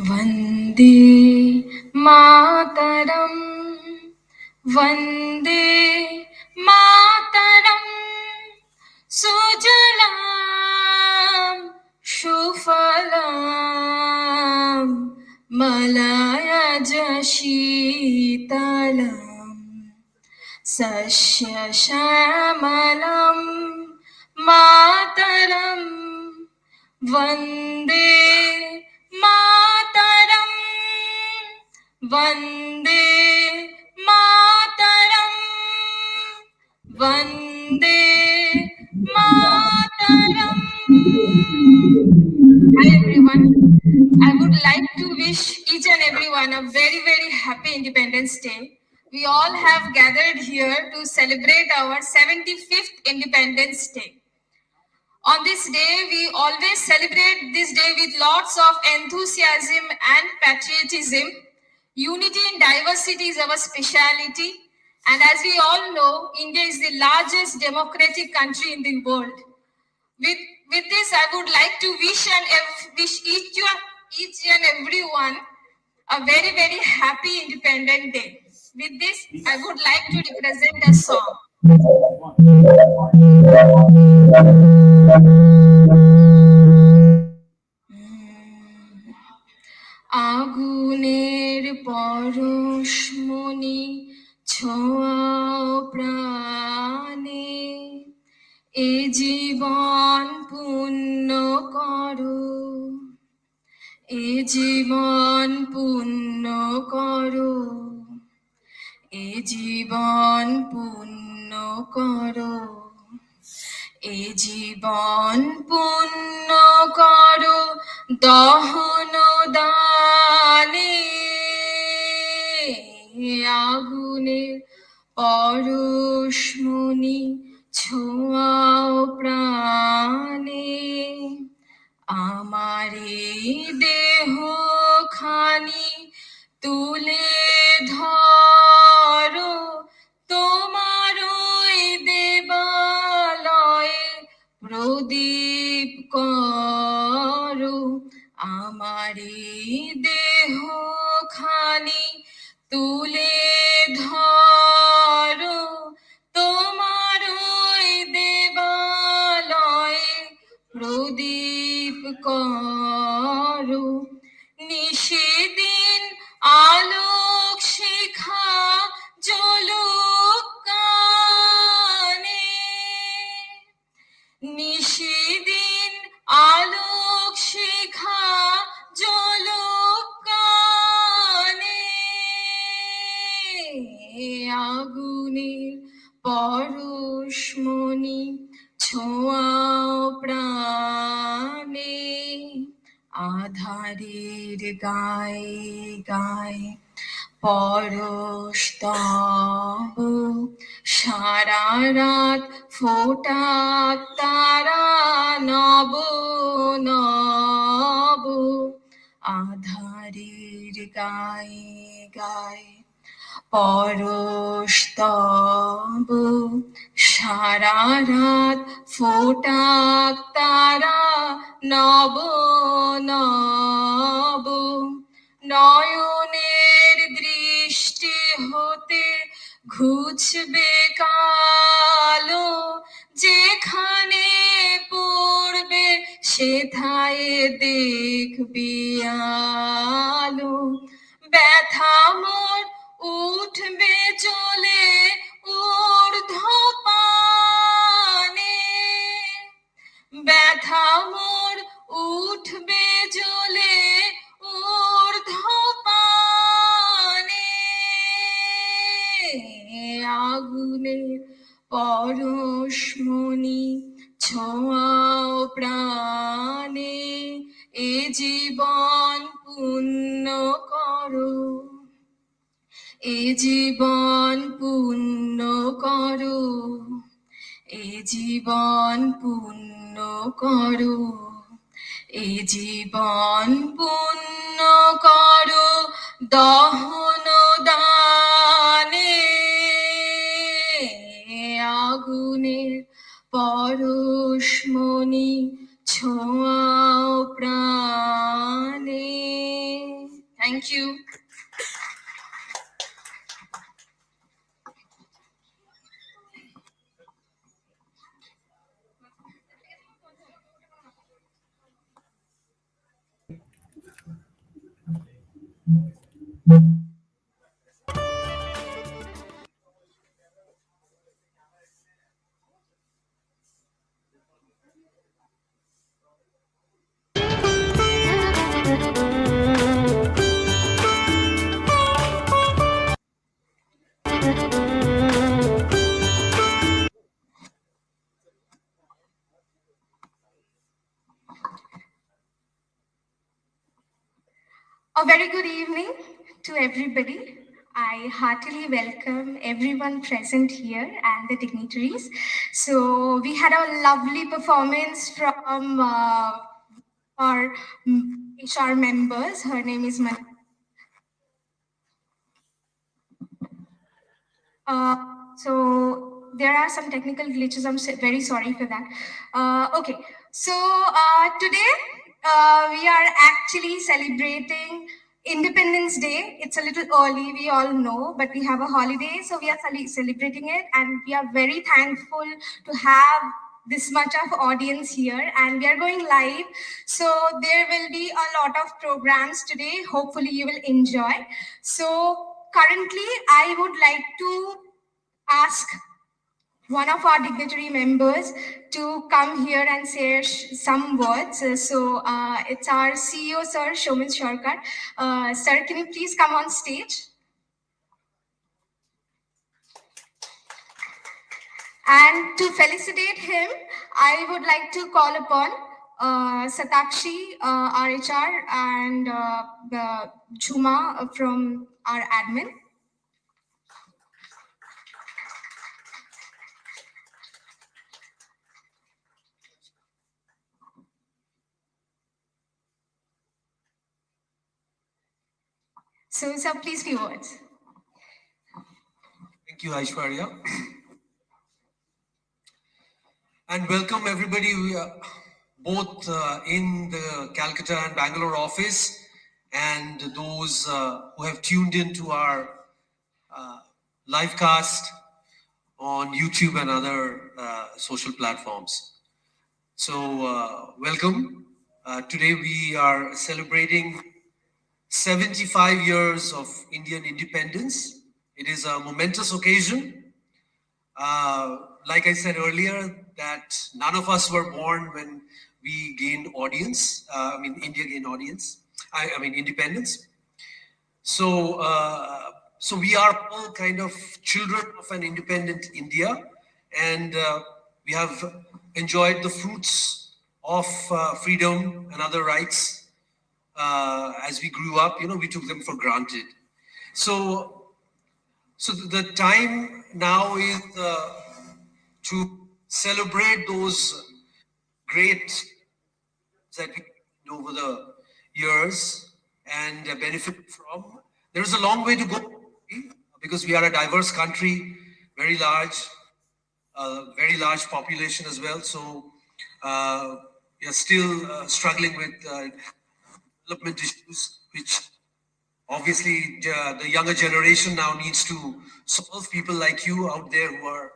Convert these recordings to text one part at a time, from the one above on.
वन्दे मातरम् वन्दे मातरम् सुजलां सुफलां मलयज शीतलम् सस्यश्यामलं मातरम् Vande Mataram Vande Mataram Vande Mataram. Hi everyone. I would like to wish each and everyone a very, very happy Independence Day. We all have gathered here to celebrate our 75th Independence Day. On this day, we always celebrate this day with lots of enthusiasm and patriotism. Unity in diversity is our speciality. And as we all know, India is the largest democratic country in the world. With this, I would like to wish each and everyone a very, very happy Independent Day. With this, I would like to represent a song. আগুনের পরশমণি ছোঁয়াও প্রাণে এ জীবন পুণ্য করো এ জীবন পুণ্য করো এ জীবন পুণ্য করো এ জীবন পুণ্য করো দহন দানে আগুনের পরশমণি ছোঁয়াও প্রাণে আমার এই দেহ খানি তুলে ধরো তোমার ওই দেবালয়ে প্রদীপ করো আমার এই দেহ খানি তুলে ধরো তোমার ওই দেবালয়ে প্রদীপ করো নিশিদিন আলোক শিখা জ্বলুক কানে নিশিদিন আলোক শিখা জ্বলুক কানে আগুনের পরশমণি ছোঁয়াও প্রাণে আধারের গায়ে গায়ে পরশ তব সারা রাত ফোটা তারা নব নব আধারের গায়ে গায়ে পরশ তব সারা রাত ফোটাক তারা নব নব নয়নের দৃষ্টি হতে ঘুচবে কালো যেখানে পড়বে সেথায় দেখবি আলো ব্যথা মোর উঠবে চলে ঊর্ধ্বপানে ব্যথা মোর উঠবে জ্বলে ঊর্ধ্বপানে আগুনের পরশমণি ছোঁয়াও প্রাণে এ জীবন পূর্ণ করো এ জীবন পূর্ণ করো এ জীবন পূর্ণ করো এ জীবন পূর্ণ করো দহন দানে আগুনের পরশমণি ছোঁয়াও প্রাণে। Thank you. A very good evening to everybody. I heartily welcome everyone present here and the dignitaries. So we had a lovely performance from our HR members. Her name is so there are some technical glitches. I'm very sorry for that. Okay, so today we are actually celebrating Independence Day. It's a little early, we all know, but we have a holiday, so we are celebrating it, and we are very thankful to have this much of audience here, and we are going live, so there will be a lot of programs today. Hopefully you will enjoy. So currently I would like to ask one of our dignitary members to come here and say some words. So it's our CEO, Sir Shomin Sharkar. Sir, can you please come on stage? And to felicitate him, I would like to call upon Satakshi, RHR, and Jhuma from our admin. So, sir, please few words. Thank you, Aishwarya. And welcome everybody, both in the Calcutta and Bangalore office, and those who have tuned into our live cast on YouTube and other social platforms. So welcome. Today we are celebrating 75 years of Indian independence. It is a momentous occasion. Like I said earlier, that none of us were born when we gained audience. India gained audience. Independence. So, so we are all kind of children of an independent India, and we have enjoyed the fruits of freedom and other rights as we grew up. We took them for granted. So the time now is to celebrate those great that we did over the years and benefit from. There is a long way to go because we are a diverse country, very large, a very large population as well. So we are still struggling with development issues, which obviously the younger generation now needs to solve. People like you out there who are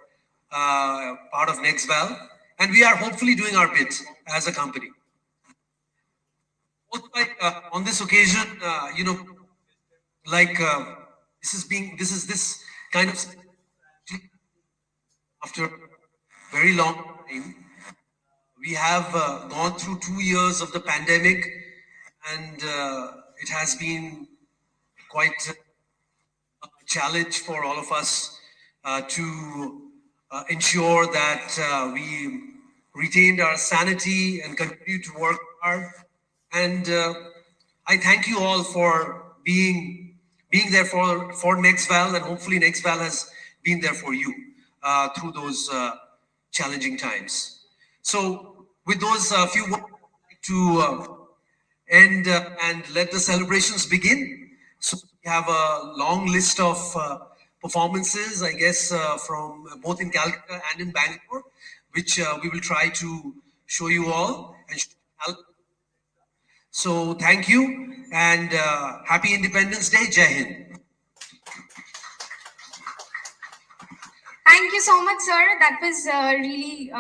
part of Nexval, and we are hopefully doing our bit as a company. Also, like on this occasion, like this is this kind of after a very long time. We have gone through 2 years of the pandemic, and it has been quite a challenge for all of us to ensure that we retained our sanity and continue to work hard. And I thank you all for being there for Nexval, and hopefully Nexval has been there for you through those challenging times. So, with those few words, I'd like to end and let the celebrations begin. So we have a long list of performances, I guess, from both in Calcutta and in Bangalore, which we will try to show you all. So thank you, and happy Independence Day. Jai Hind. Thank you so much, sir. That was really,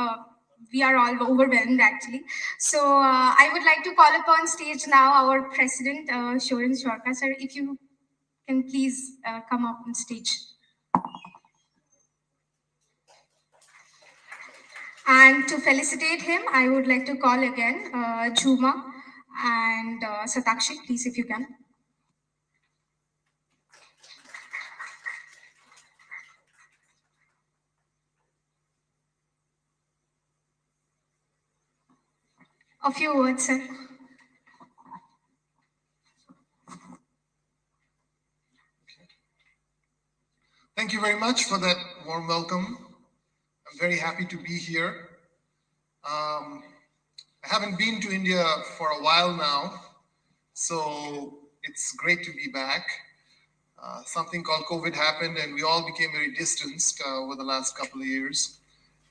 we are all overwhelmed actually. So I would like to call upon stage now our president, Shoran Shorka, sir. If you can please come up on stage. And to felicitate him, I would like to call again Jhuma and Satakshi, please, if you can. A few words, sir. Thank you very much for that warm welcome. I'm very happy to be here. I haven't been to India for a while now, so it's great to be back. Something called COVID happened, and we all became very distanced over the last couple of years.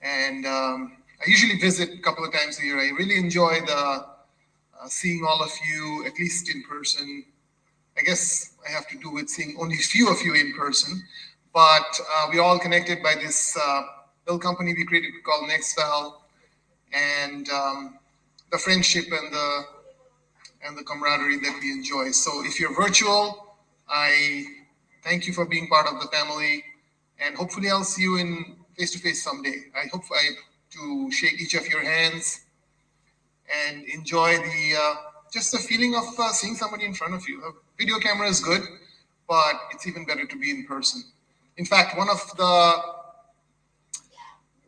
And I usually visit a couple of times a year. I really enjoy the seeing all of you, at least in person. I guess I have to do with seeing only a few of you in person, but we're all connected by this little company we created called Nexval, and the friendship and the camaraderie that we enjoy. So if you're virtual, I thank you for being part of the family, and hopefully I'll see you in face to face someday. I hope to shake each of your hands and enjoy the just the feeling of seeing somebody in front of you. A video camera is good, but it's even better to be in person. In fact, one of the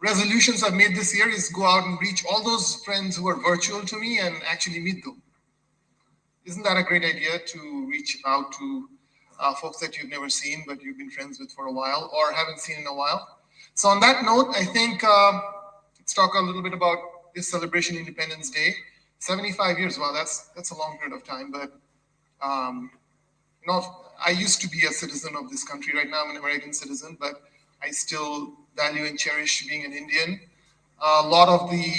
resolutions I've made this year is go out and reach all those friends who are virtual to me and actually meet them. Isn't that a great idea, to reach out to folks that you've never seen but you've been friends with for a while or haven't seen in a while? So on that note, I think let's talk a little bit about this celebration, Independence Day. 75 years, wow, that's a long period of time. But I used to be a citizen of this country. Right now I'm an American citizen, but I still value and cherish being an Indian. A lot of the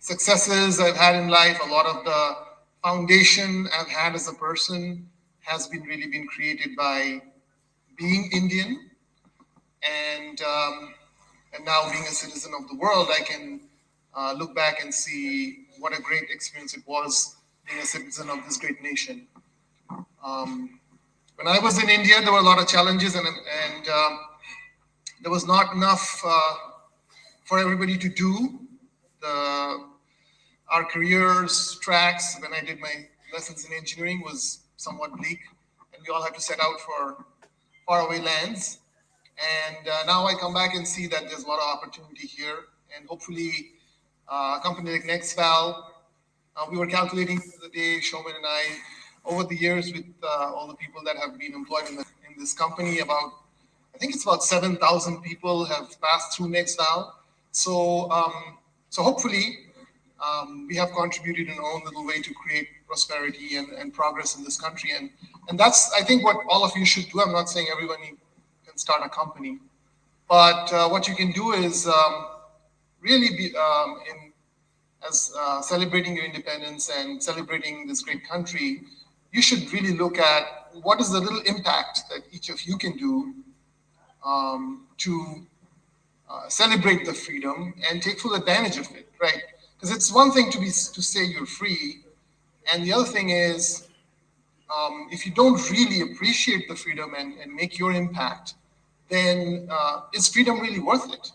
successes I've had in life, a lot of the foundation I've had as a person has been really been created by being Indian, and now being a citizen of the world, I can look back and see what a great experience it was being a citizen of this great nation. When I was in India, there were a lot of challenges, and there was not enough for everybody to do. Our careers tracks, when I did my lessons in engineering, was somewhat bleak, and we all had to set out for faraway lands. And now I come back and see that there's a lot of opportunity here, and hopefully a company like Nexval, we were calculating the day, Showman and I, over the years with all the people that have been employed in this company, I think it's about 7,000 people have passed through Nexval. So hopefully we have contributed in our own little way to create prosperity and progress in this country. And that's, I think, what all of you should do. I'm not saying everyone can start a company, But what you can do is really be in as celebrating your independence and celebrating this great country. You should really look at what is the little impact that each of you can do to celebrate the freedom and take full advantage of it, right? Because it's one thing to say you're free, and the other thing is if you don't really appreciate the freedom and make your impact, then is freedom really worth it?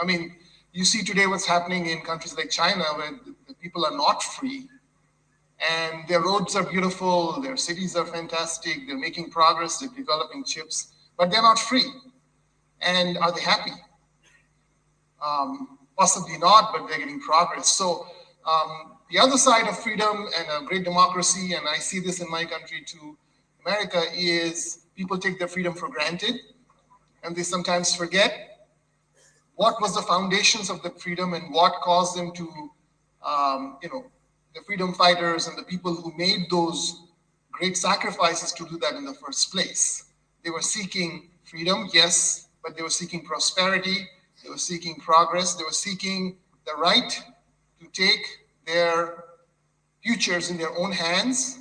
I mean, you see today what's happening in countries like China where the people are not free and their roads are beautiful, their cities are fantastic, they're making progress, they're developing chips, but they're not free. And are they happy? Possibly not, but they're getting progress. So the other side of freedom and a great democracy, and I see this in my country too, America, is people take their freedom for granted, and they sometimes forget what was the foundations of the freedom and what caused them to, the freedom fighters and the people who made those great sacrifices to do that in the first place. They were seeking freedom, yes, but they were seeking prosperity, they were seeking progress, they were seeking the right to take their futures in their own hands,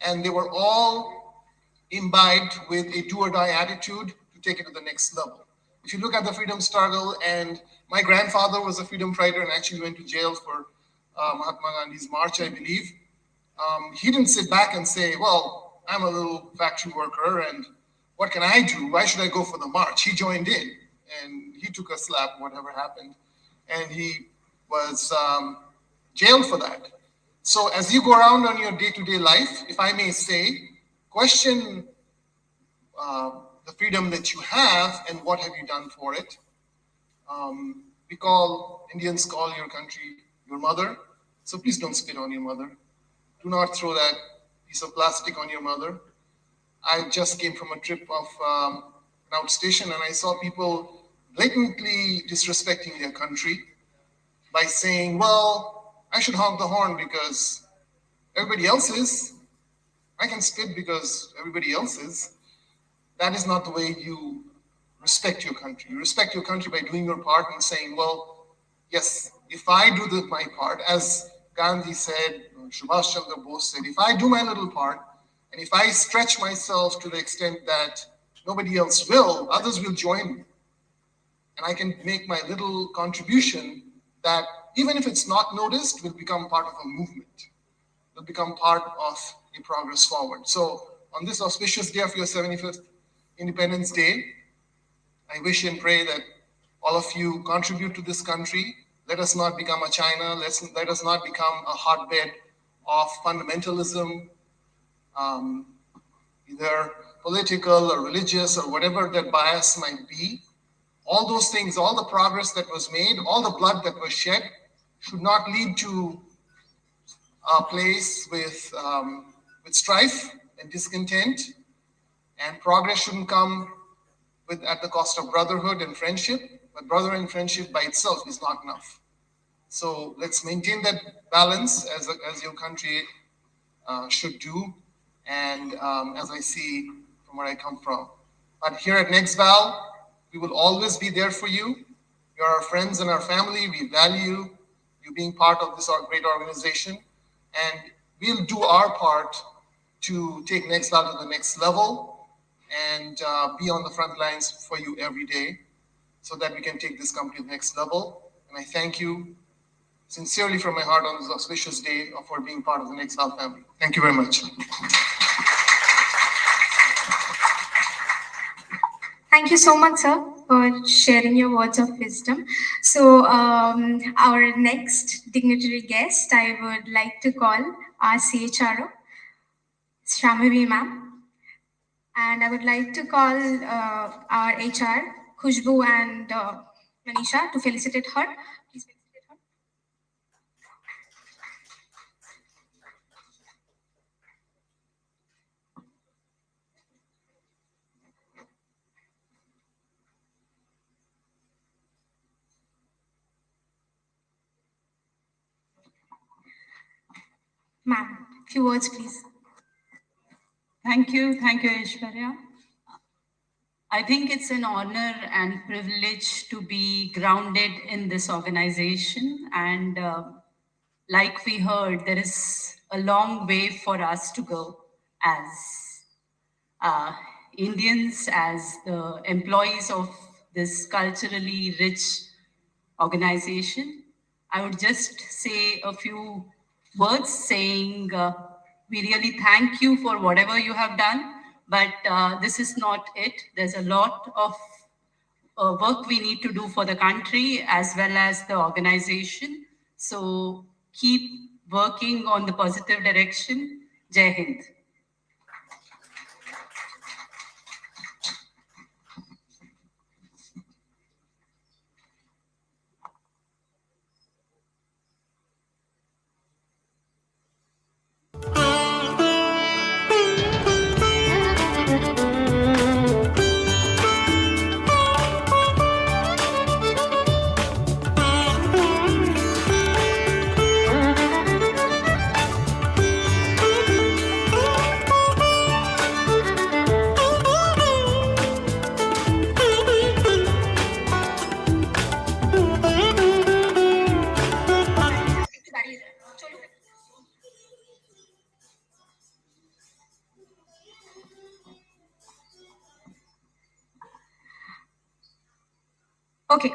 and they were all imbibed with a do or die attitude to take it to the next level. If you look at the freedom struggle, and my grandfather was a freedom fighter and actually went to jail for Mahatma Gandhi's march, I believe. He didn't sit back and say, well, I'm a little factory worker and what can I do? Why should I go for the march? He joined in and he took a slap, whatever happened, and he was jailed for that. So as you go around on your day-to-day life, if I may say, question the freedom that you have and what have you done for it. Indians call your country your mother, so please don't spit on your mother. Do not throw that piece of plastic on your mother. I just came from a trip of an outstation and I saw people blatantly disrespecting their country by saying, well, I should honk the horn because everybody else is. I can spit because everybody else is. That is not the way you respect your country. You respect your country by doing your part and saying, well, yes, if I do my part, as Gandhi said, Subhash Chandra Bose said, if I do my little part, and if I stretch myself to the extent that nobody else will, others will join me. And I can make my little contribution that, even if it's not noticed, will become part of a movement, will become part of a progress forward. So on this auspicious day of your 75th Independence Day, I wish and pray that all of you contribute to this country. Let us not become a China. Let us not become a hotbed of fundamentalism, either political or religious or whatever that bias might be. All those things, all the progress that was made, all the blood that was shed should not lead to a place with strife and discontent. And progress shouldn't come at the cost of brotherhood and friendship, but brother and friendship by itself is not enough. So let's maintain that balance as your country should do, and as I see from where I come from. But here at Nexval, we will always be there for you. You're our friends and our family. We value you being part of this great organization, and we'll do our part to take Nexval to the next level and be on the front lines for you every day so that we can take this company to the next level. And I thank you sincerely from my heart on this auspicious day for being part of the Nexval family. Thank you very much. Thank you so much, sir, for sharing your words of wisdom. So, our next dignitary guest, I would like to call our CHRO, Shamavi ma'am. And I would like to call our HR, Khushbu and Manisha, to felicitate her. Please felicitate her. Ma'am, few words, please. Thank you, Aishwarya. I think it's an honor and privilege to be grounded in this organization. And like we heard, there is a long way for us to go as uh, Indians, as the employees of this culturally rich organization. I would just say a few words saying we really thank you for whatever you have done, but this is not it. There's a lot of work we need to do for the country as well as the organization. So keep working on the positive direction. Jai Hind. Okay,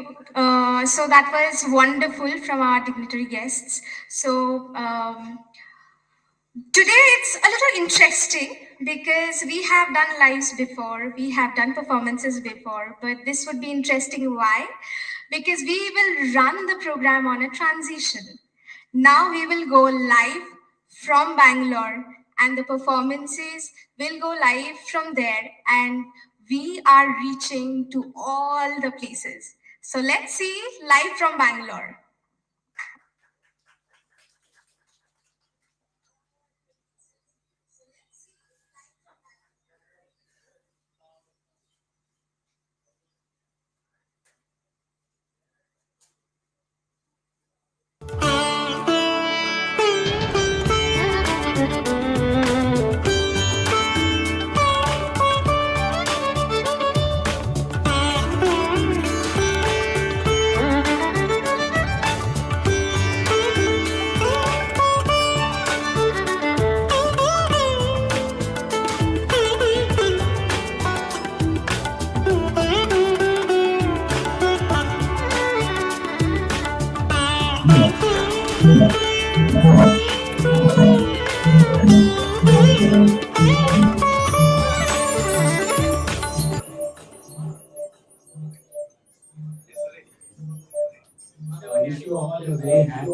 so that was wonderful from our dignitary guests. So today it's a little interesting because we have done lives before, we have done performances before, but this would be interesting. Why? Because we will run the program on a transition. Now we will go live from Bangalore and the performances will go live from there, and we are reaching to all the places. So let's see live from Bangalore. Wish you all a very happy.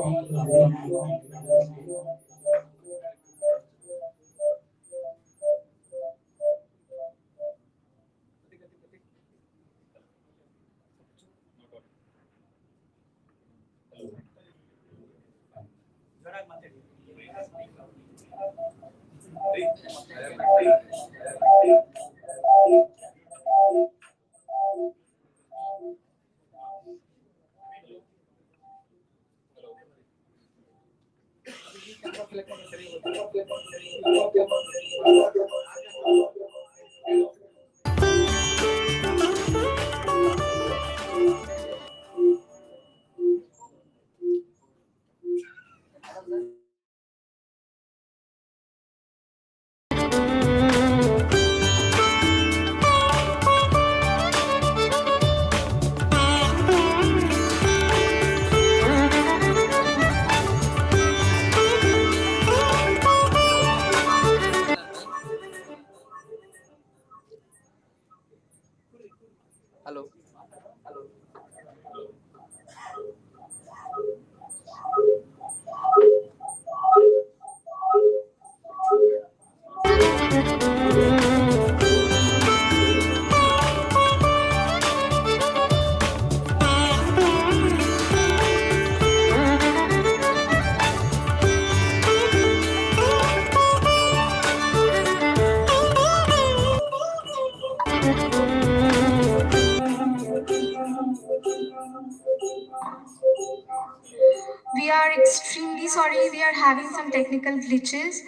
We are extremely sorry. We are having some technical glitches.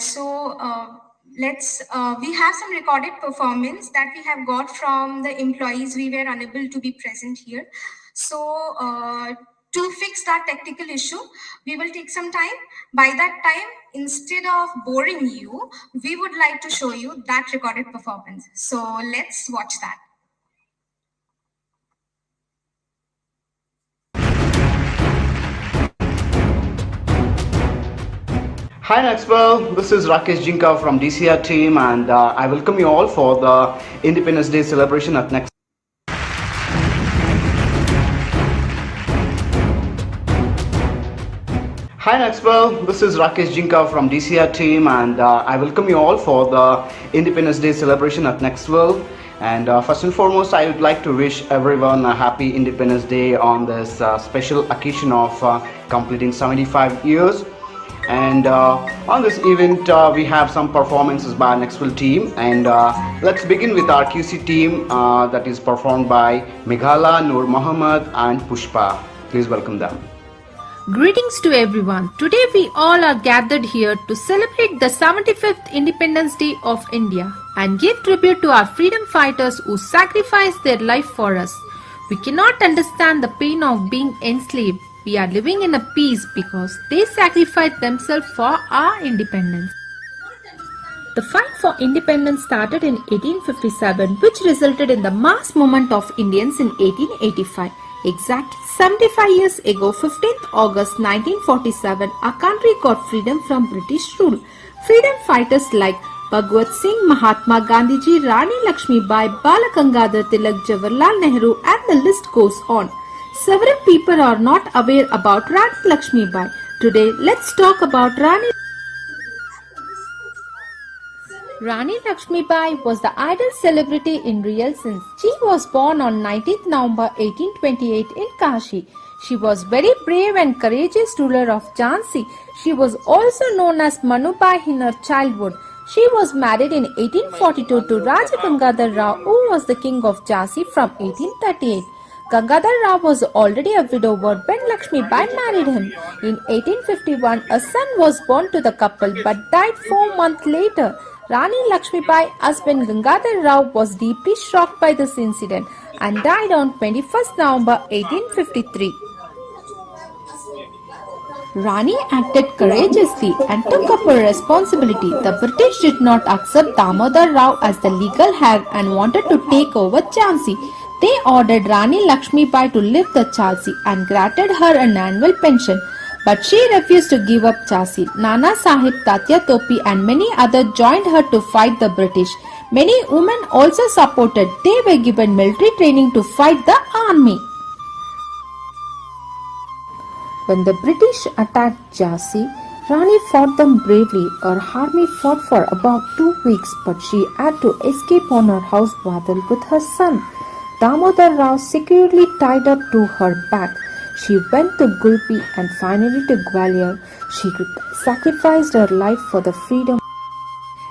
So We have some recorded performance that we have got from the employees. We were unable to be present here. So to fix that technical issue, we will take some time. By that time, instead of boring you, we would like to show you that recorded performance. So let's watch that. Hi Nexval, this is Rakesh Jinka from DCR team and I welcome you all for the Independence Day celebration at Nexval. Hi Nexval, this is Rakesh Jinka from DCR team and I welcome you all for the Independence Day celebration at Nexval. And first and foremost, I would like to wish everyone a happy Independence Day on this special occasion of completing 75 years. And on this event, we have some performances by Nexval team. And let's begin with our QC team that is performed by Meghala, Noor Mohammed, and Pushpa. Please welcome them. Greetings to everyone. Today we all are gathered here to celebrate the 75th Independence Day of India and give tribute to our freedom fighters who sacrificed their life for us. We cannot understand the pain of being enslaved. We are living in a peace because they sacrificed themselves for our independence. The fight for independence started in 1857, which resulted in the mass movement of Indians in 1885. Exact 75 years ago, 15th August 1947, our country got freedom from British rule. Freedom fighters like Bhagwat Singh, Mahatma Gandhiji, Rani Lakshmibai, Bal Gangadhar Tilak, Jawaharlal Nehru, and the list goes on. Several people are not aware about Rani Lakshmibai. Today, let's talk about Rani. Rani Lakshmibai was the idol celebrity in real sense. She was born on 19th November 1828 in Kashi. She was very brave and courageous ruler of Jhansi. She was also known as Manubai in her childhood. She was married in 1842 to Raja Gangadhar Rao, who was the king of Jhansi from 1838. Gangadhar Rao was already a widower when Lakshmibai married him. In 1851, a son was born to the couple but died 4 months later. Rani Lakshmibai, husband Gangadhar Rao, was deeply shocked by this incident and died on 21st November 1853. Rani acted courageously and took up her responsibility. The British did not accept Damodar Rao as the legal heir and wanted to take over Jhansi. They ordered Rani Lakshmibai to leave the Jhansi and granted her an annual pension. But she refused to give up Jhansi. Nana Sahib, Tatya Topi and many others joined her to fight the British. Many women also supported. They were given military training to fight the army. When the British attacked Jhansi, Rani fought them bravely. Her army fought for about 2 weeks, but she had to escape on her house waddle with her son. Damodar Rao securely tied up to her back. She went to Gulpi and finally to Gwalior. She sacrificed her life for the freedom.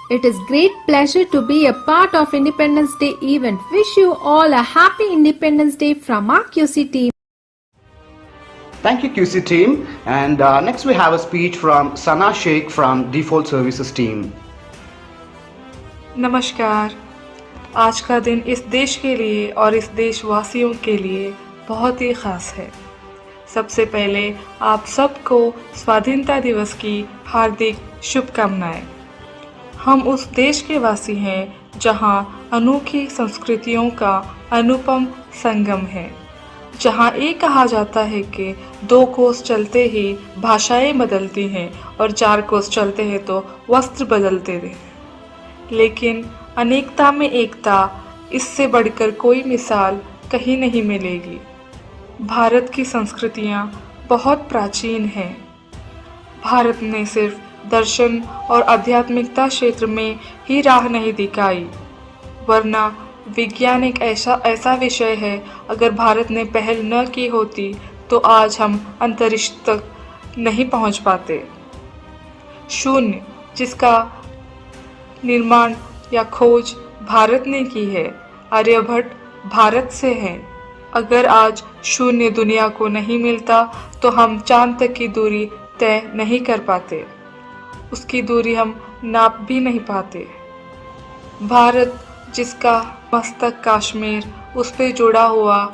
It is great pleasure to be a part of Independence Day event. Wish you all a happy Independence Day from our QC team. Thank you QC team. And next we have a speech from Sana Sheikh from Default Services team. नमस्कार। आज का दिन इस देश के लिए और इस देशवासियों के लिए बहुत ही ख़ास है। सबसे पहले आप सबको स्वाधीनता दिवस की हार्दिक शुभकामनाएं। हम उस देश के वासी हैं जहां अनोखी संस्कृतियों का अनुपम संगम है, जहां ये कहा जाता है कि 2 कोस चलते ही भाषाएं बदलती हैं और 4 कोस चलते हैं तो वस्त्र बदलते हैं। लेकिन अनेकता में एकता, इससे बढ़कर कोई मिसाल कहीं नहीं मिलेगी। भारत की संस्कृतियाँ बहुत प्राचीन हैं। भारत ने सिर्फ दर्शन और आध्यात्मिकता क्षेत्र में ही राह नहीं दिखाई, वरना विज्ञान एक ऐसा विषय है, अगर भारत ने पहल न की होती तो आज हम अंतरिक्ष तक नहीं पहुंच पाते। शून्य, जिसका निर्माण या खोज भारत ने की है, आर्यभट्ट भारत से है। अगर आज शून्य दुनिया को नहीं मिलता तो हम चांद तक की दूरी तय नहीं कर पाते। उसकी दूरी हम नाप भी नहीं पाते। भारत, जिसका मस्तक कश्मीर उस पे जुड़ा हुआ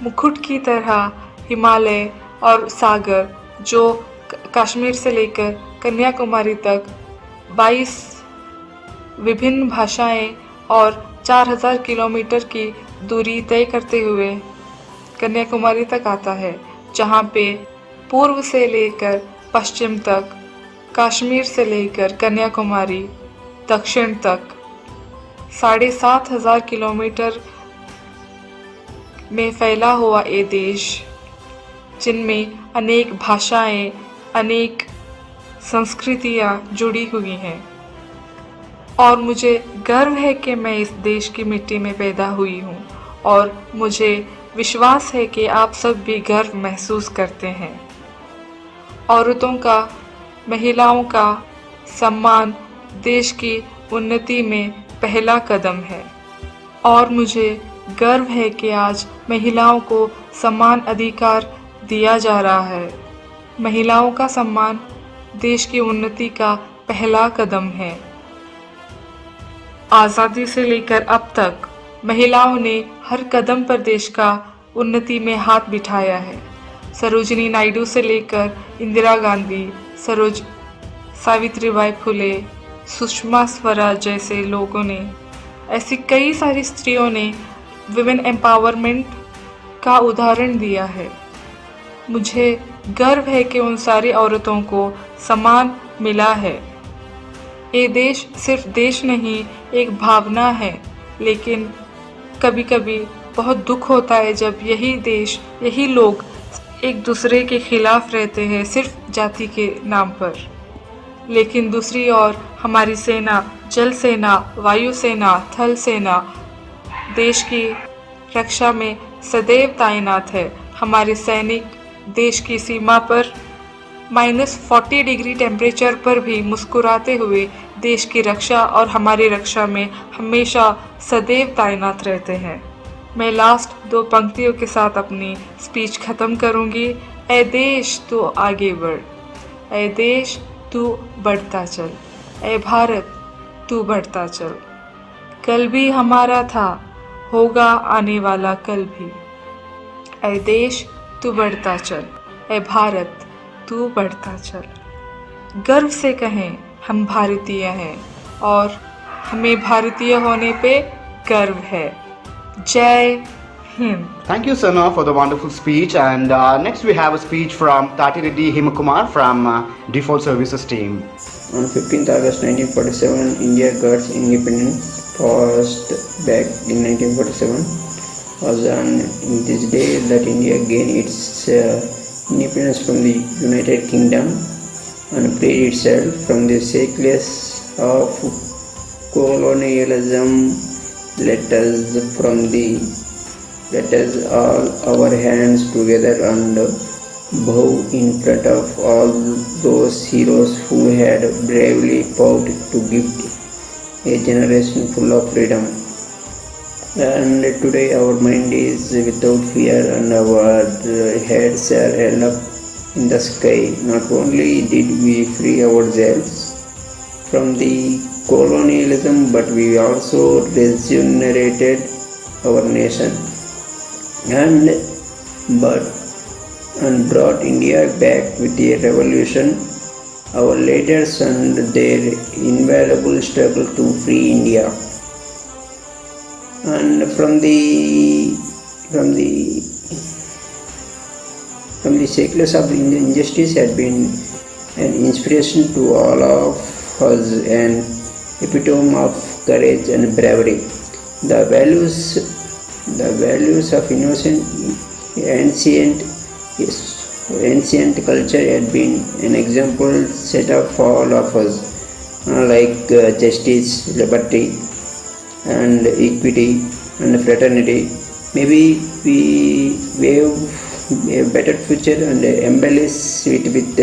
मुकुट की तरह, हिमालय और सागर जो कश्मीर से लेकर कन्याकुमारी तक 22 विभिन्न भाषाएं और 4000 किलोमीटर की दूरी तय करते हुए कन्याकुमारी तक आता है, जहाँ पे पूर्व से लेकर पश्चिम तक, कश्मीर से लेकर कन्याकुमारी दक्षिण तक 7500 किलोमीटर में फैला हुआ ये देश, जिनमें अनेक भाषाएं, अनेक संस्कृतियां जुड़ी हुई हैं, और मुझे गर्व है कि मैं इस देश की मिट्टी में पैदा हुई हूँ, और मुझे विश्वास है कि आप सब भी गर्व महसूस करते हैं। औरतों का, महिलाओं का सम्मान देश की उन्नति में पहला कदम है, और मुझे गर्व है कि आज महिलाओं को समान अधिकार दिया जा रहा है। महिलाओं का सम्मान देश की उन्नति का पहला कदम है। आज़ादी से लेकर अब तक महिलाओं ने हर कदम पर देश का उन्नति में हाथ बिठाया है। सरोजिनी नायडू से लेकर इंदिरा गांधी, सावित्रीबाई फुले, सुषमा स्वराज जैसे लोगों ने, ऐसी कई सारी स्त्रियों ने विमेन एम्पावरमेंट का उदाहरण दिया है। मुझे गर्व है कि उन सारी औरतों को सम्मान मिला है। ये देश सिर्फ देश नहीं, एक भावना है, लेकिन कभी कभी बहुत दुख होता है जब यही देश, यही लोग एक दूसरे के खिलाफ रहते हैं सिर्फ जाति के नाम पर। लेकिन दूसरी ओर हमारी सेना, जल सेना, वायु सेना, थल सेना देश की रक्षा में सदैव तैनात है। हमारे सैनिक देश की सीमा पर -40 डिग्री टेम्परेचर पर भी मुस्कुराते हुए देश की रक्षा और हमारी रक्षा में हमेशा सदैव तैनात रहते हैं। मैं लास्ट 2 पंक्तियों के साथ अपनी स्पीच ख़त्म करूंगी। ऐ देश तू आगे बढ़, ऐ देश तू बढ़ता चल, ऐ भारत तू बढ़ता चल। कल भी हमारा था, होगा आने वाला कल भी। ऐ देश तू बढ़ता चल, ऐ भारत तू बढ़ता चल। गर्व से कहें हम भारतीय हैं, और हमें भारतीय होने पे गर्व है। जय Hind. Thank you, Sana, for the wonderful speech. And next, we have a speech from Tati Reddy Himakumar from Default Services team. On 15th August 1947, India got its independence. First back in 1947 was on this day that India gained its independence from the United Kingdom and freed itself from the shackles of colonialism. Let us all our hands together and bow in front of all those heroes who had bravely fought to give a generation full of freedom. And today our mind is without fear and our heads are held up in the sky. Not only did we free ourselves from the colonialism, but we also regenerated our nation and brought India back with a revolution. Our leaders and their invaluable struggle to free India and from the shackles of injustice had been an inspiration to all of us, an epitome of courage and bravery. The values of ancient culture had been an example set up for all of us, like justice, liberty, and equity and fraternity. Maybe we wave a better future and embellish it with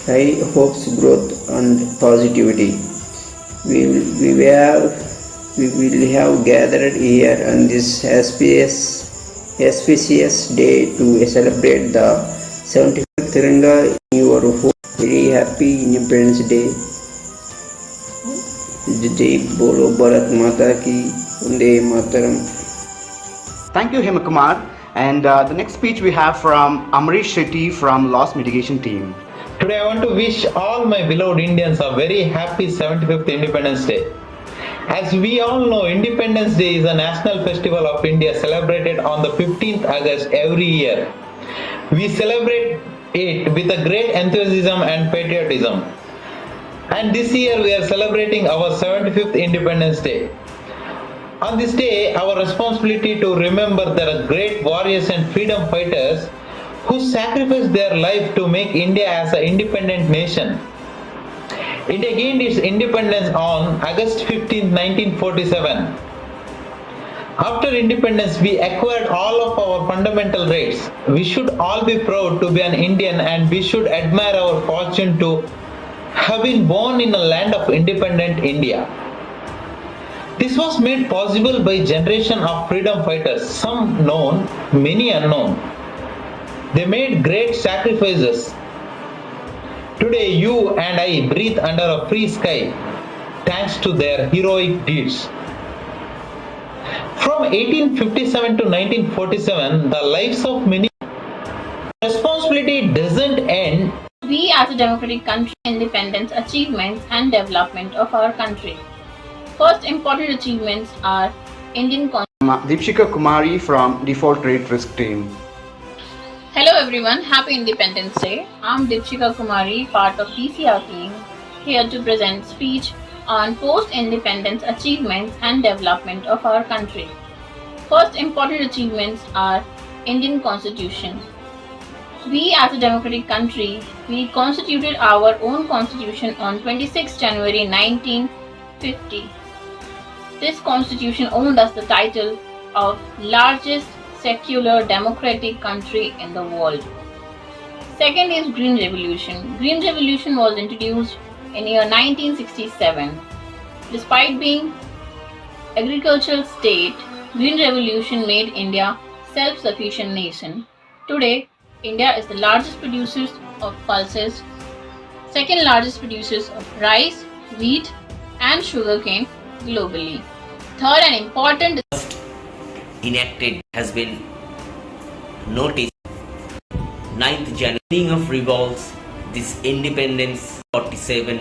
high hopes, growth, and positivity. We will have gathered here on this auspicious day to celebrate the 75th Tiranga in your home. Very happy Independence Day. जय बोलो भारत माता की Vande Mataram. Thank you, Himakumar. And the next speech we have from Amrish Shetty from Loss Mitigation Team. Today I want to wish all my beloved Indians a very happy 75th Independence Day. As we all know, Independence Day is a national festival of India celebrated on the 15th August every year. We celebrate it with a great enthusiasm and patriotism. And this year we are celebrating our 75th Independence Day. On this day, our responsibility to remember the great warriors and freedom fighters who sacrificed their life to make India as an independent nation. India gained its independence on August 15, 1947. After independence, we acquired all of our fundamental rights. We should all be proud to be an Indian, and we should admire our fortune to have been born in a land of independent India. This was made possible by generation of freedom fighters, some known, many unknown. They made great sacrifices. Today you and I breathe under a free sky thanks to their heroic deeds. From 1857 to 1947, the lives of many responsibility doesn't end. We as a democratic country, independence, achievements and development of our country. First important achievements are Indian Deepshika Kumari from Default Rate Risk Team. Hello everyone, happy Independence Day. I'm Deepshika Kumari, part of DCR team, here to present speech on post-independence achievements and development of our country. First important achievements are Indian Constitution. We as a democratic country, we constituted our own constitution on 26 January 1950. This constitution owned us the title of largest secular democratic country in the world. Second is Green Revolution. Green Revolution was introduced in year 1967. Despite being agricultural state, Green Revolution made India self-sufficient nation. Today, India is the largest producers of pulses, second largest producers of rice, wheat and sugarcane globally. Third and important enacted has been noticed 9th January of revolves this independence 47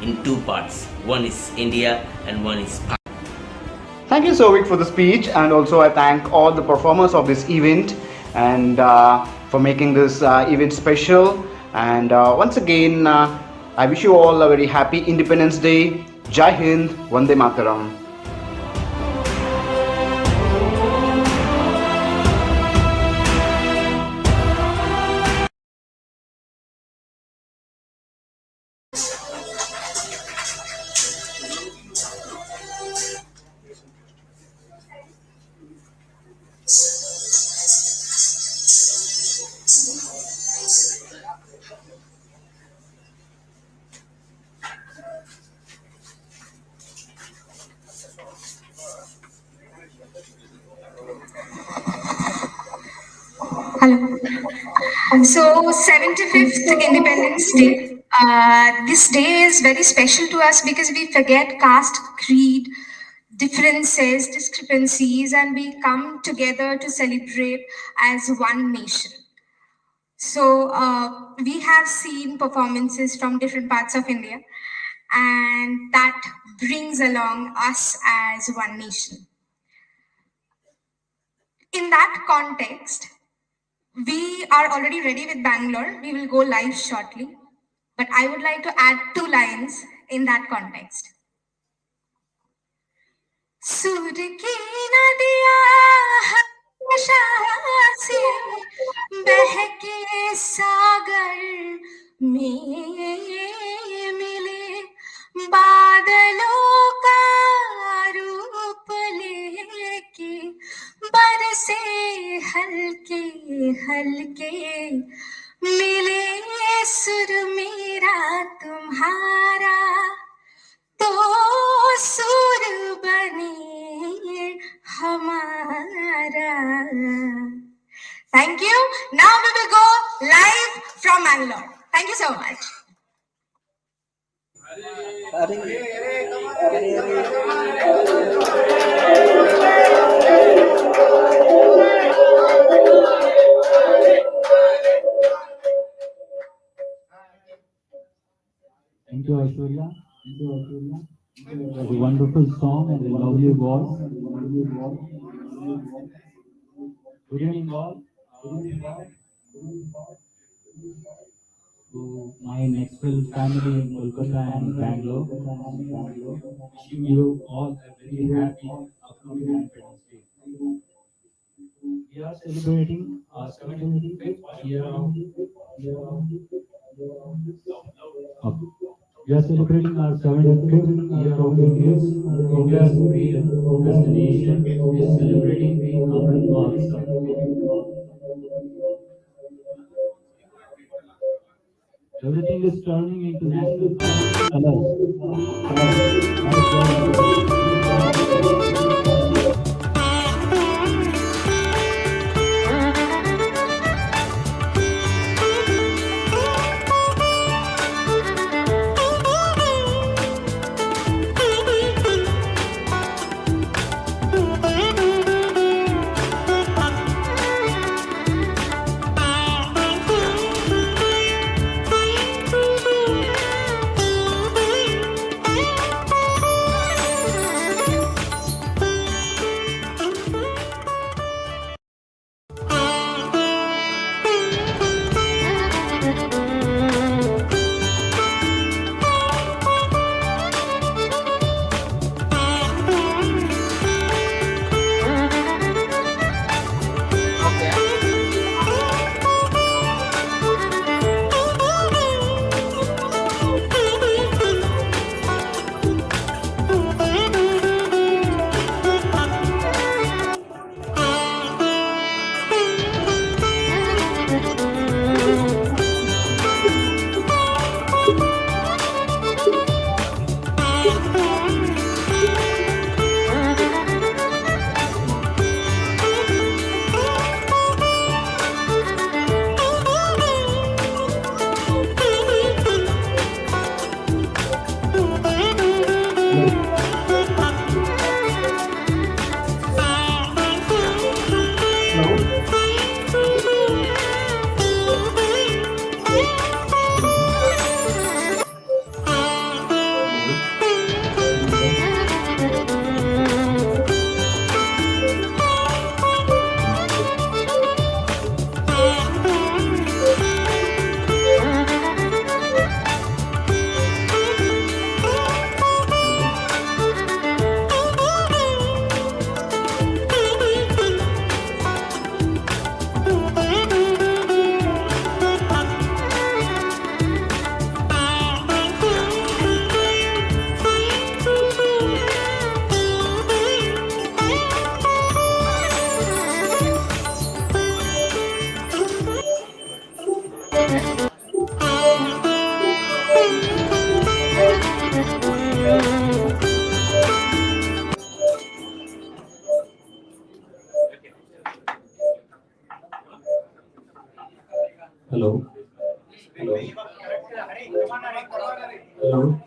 in two parts. One is India and one is Pakistan. Thank you, Sovik, for the speech, and also I thank all the performers of this event and for making this event special. And once again, I wish you all a very happy Independence Day. Jai Hind, Vande Mataram. Hello. So, 75th Independence Day. This day is very special to us because we forget caste, creed, differences, discrepancies, and we come together to celebrate as one nation. So, we have seen performances from different parts of India, and that brings along us as one nation. In that context, we are already ready with Bangalore. We will go live shortly. But I would like to add 2 lines in that context. सूर की नदियाँ हमेशा से बहके सागर में मिले बादलों का रूप लेके बरसे हल्के हल्के मिले सुर मेरा तुम्हारा तो सुर बने हमारा. Thank you. Now we will go live from Bangalore. Thank you so much. Thank you, Aishwarya. It was a wonderful song and a lovely voice. Good evening, all. To my Nexval family in Kolkata and Bangalore, wishing you all a very happy upcoming Independence Day. We are celebrating our 75th year of of- we are celebrating our 75th year of India's freedom as the nation is celebrating the Amrit Mahotsav. Everything is turning into national colors. That is very important. Hello. Hello.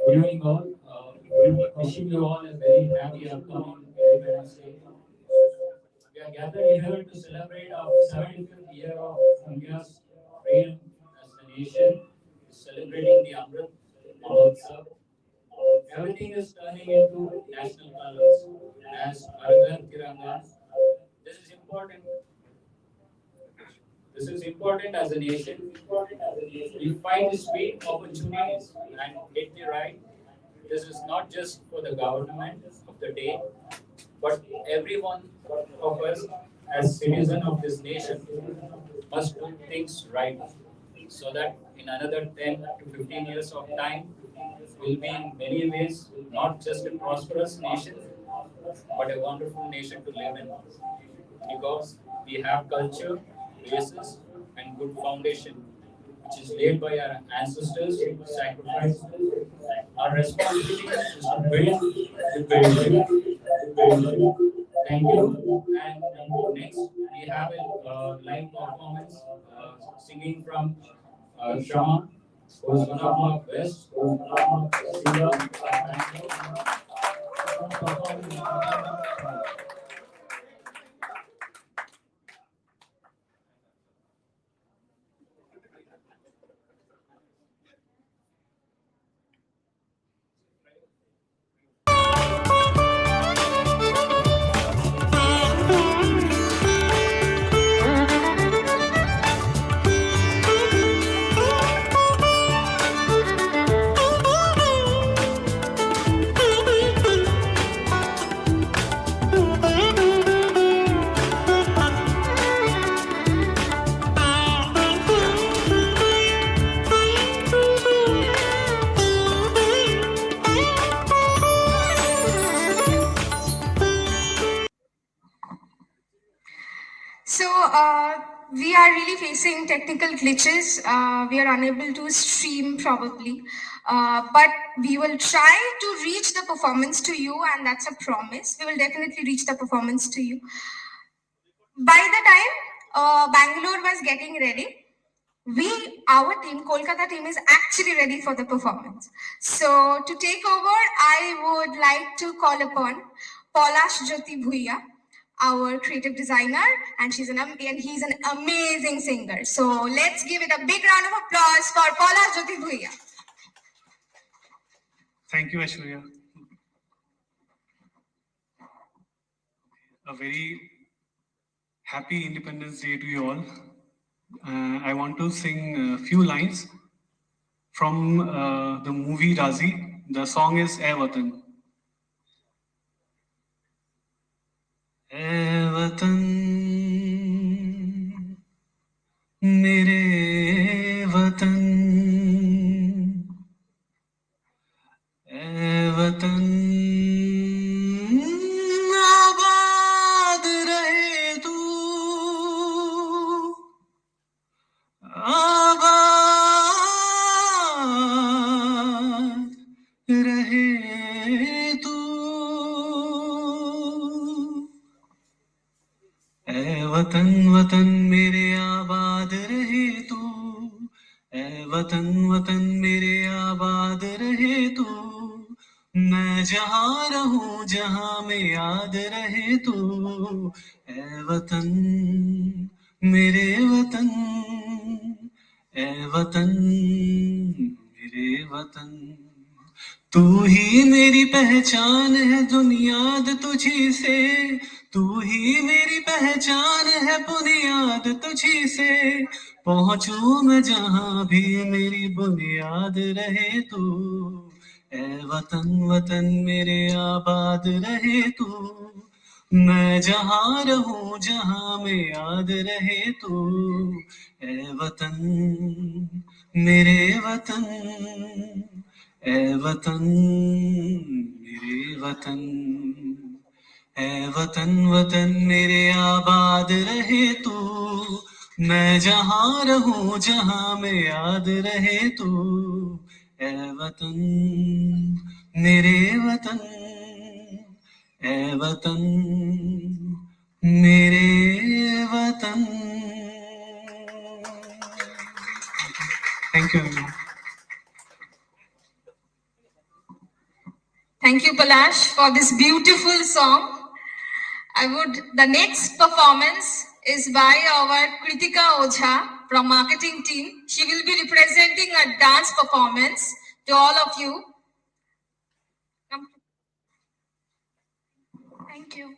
Good evening, all. Wishing you all a very happy upcoming Independence Day. We are gathered here to celebrate our 75th year of India's freedom as the nation is celebrating the Amrit Mahotsav. Everything is turning into national colors as Hardar Tiranga. This is important. This is important as a nation. We fight to speed opportunities and get the right. This is not just for the government of the day, but every one of us as citizen of this nation must do things right so that in another 10 to 15 years of time will be in many ways not just a prosperous nation but a wonderful nation to live in because we have culture, basis and good foundation which is laid by our ancestors who sacrificed. Our responsibility is to build preparation. Thank you. And next, we have a live performance singing from Sean, who is one of our best singers from Bangalore. So we are really facing technical glitches. We are unable to stream probably, but we will try to reach the performance to you, and that's a promise. We will definitely reach the performance to you. By the time Bangalore was getting ready, our team, Kolkata team, is actually ready for the performance. So to take over, I would like to call upon Polash Jyoti Bhuiya, our creative designer, and he's an amazing singer. So let's give it a big round of applause for Polash Jyoti Bhuiya. Thank you, Aishwarya. A very happy Independence Day to you all. I want to sing a few lines from the movie Razi. The song is "Ae Watan." Ae Watan, mere Watan, Ae Watan, आबाद रहे तू, आबाद रहे तू, ऐ वतन वतन मेरे आबाद रहे तू, ऐ वतन वतन मेरे आबाद रहे तू, मैं जहाँ रहूं जहाँ में याद रहे तू, ऐ वतन मेरे वतन, ऐ वतन मेरे वतन, तू ही मेरी पहचान है बुनियाद तुझी से, तू ही मेरी पहचान है बुनियाद तुझी से, पहुंचूं मैं जहां भी मेरी बुनियाद रहे तू, ऐ वतन वतन मेरे आबाद रहे तू, मैं जहां रहूं जहां में याद रहे तू, ऐ वतन मेरे वतन, ऐ वतन मेरे वतन, ऐ वतन वतन मेरे आबाद रहे तू, मैं जहां रहूं जहां में याद रहे तू, ऐ वतन मेरे वतन, ऐ वतन मेरे वतन. Thank you everyone. Thank you, Palash, for this beautiful song. The next performance is by our Kritika Ojha from marketing team. She will be representing a dance performance to all of you. Thank you.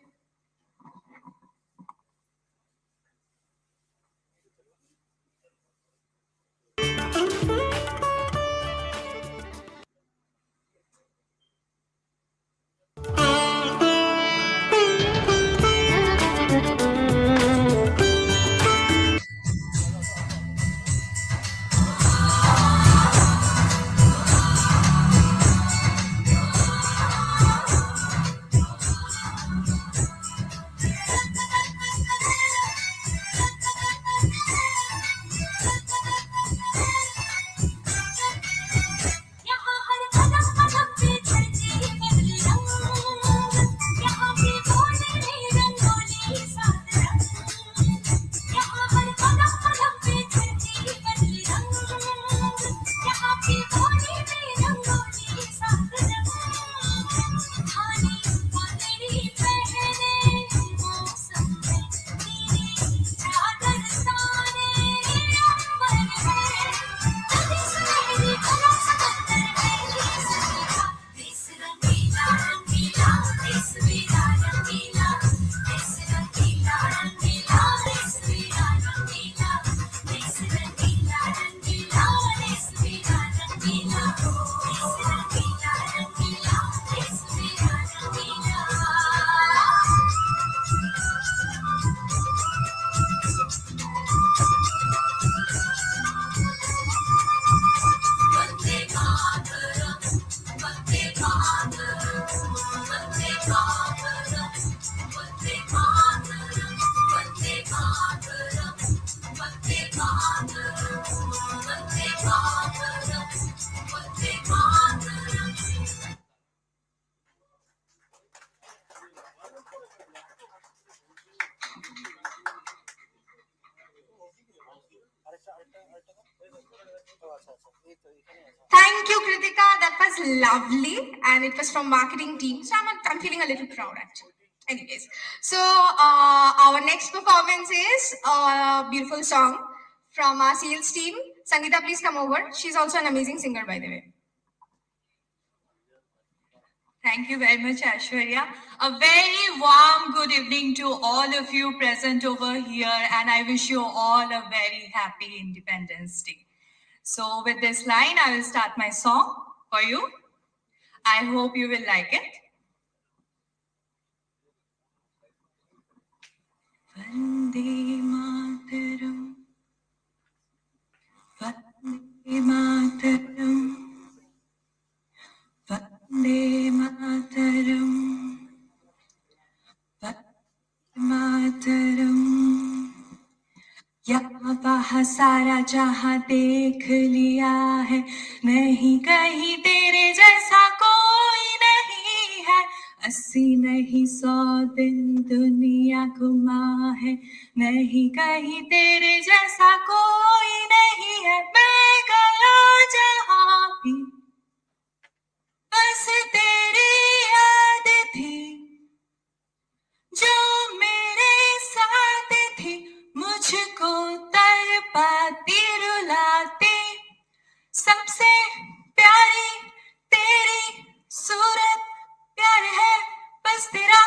lovely, and it was from marketing team. So I'm feeling a little proud actually. Anyways, so our next performance is a beautiful song from our sales team. Sangeeta, please come over. She's also an amazing singer, by the way. Thank you very much, Aishwarya. A very warm good evening to all of you present over here, and I wish you all a very happy Independence Day. So with this line, I will start my song for you. I hope you will like it. Vande Mataram, Vande Mataram, Vande Mataram, Vande Mataram. यहाँ सारा जहाँ देख लिया है, नहीं कहीं तेरे जैसा कोई नहीं है। 80 नहीं 100 दिन दुनिया घुमा है, नहीं कहीं तेरे जैसा कोई नहीं है। मैं गया जहाँ भी बस तेरी याद थी, जो मेरे साथ थी, मुझको तड़पाती रुलाती। सबसे प्यारी तेरी सूरत, प्यार है बस तेरा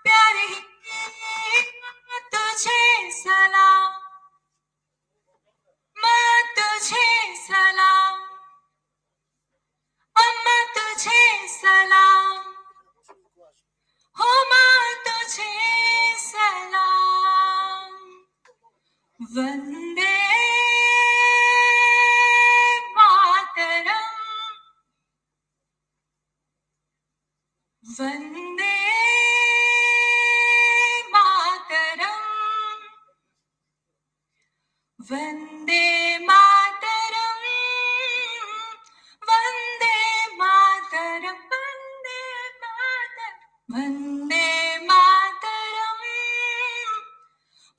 प्यार ही। माँ तुझे सलाम, माँ तुझे सलाम, अम्मा तुझे सलाम, हो माँ तुझे सलाम। वंदे मातरम, वंदे मातरम, वंदे मातरम, वंदे मातरम, वंदे मातरम,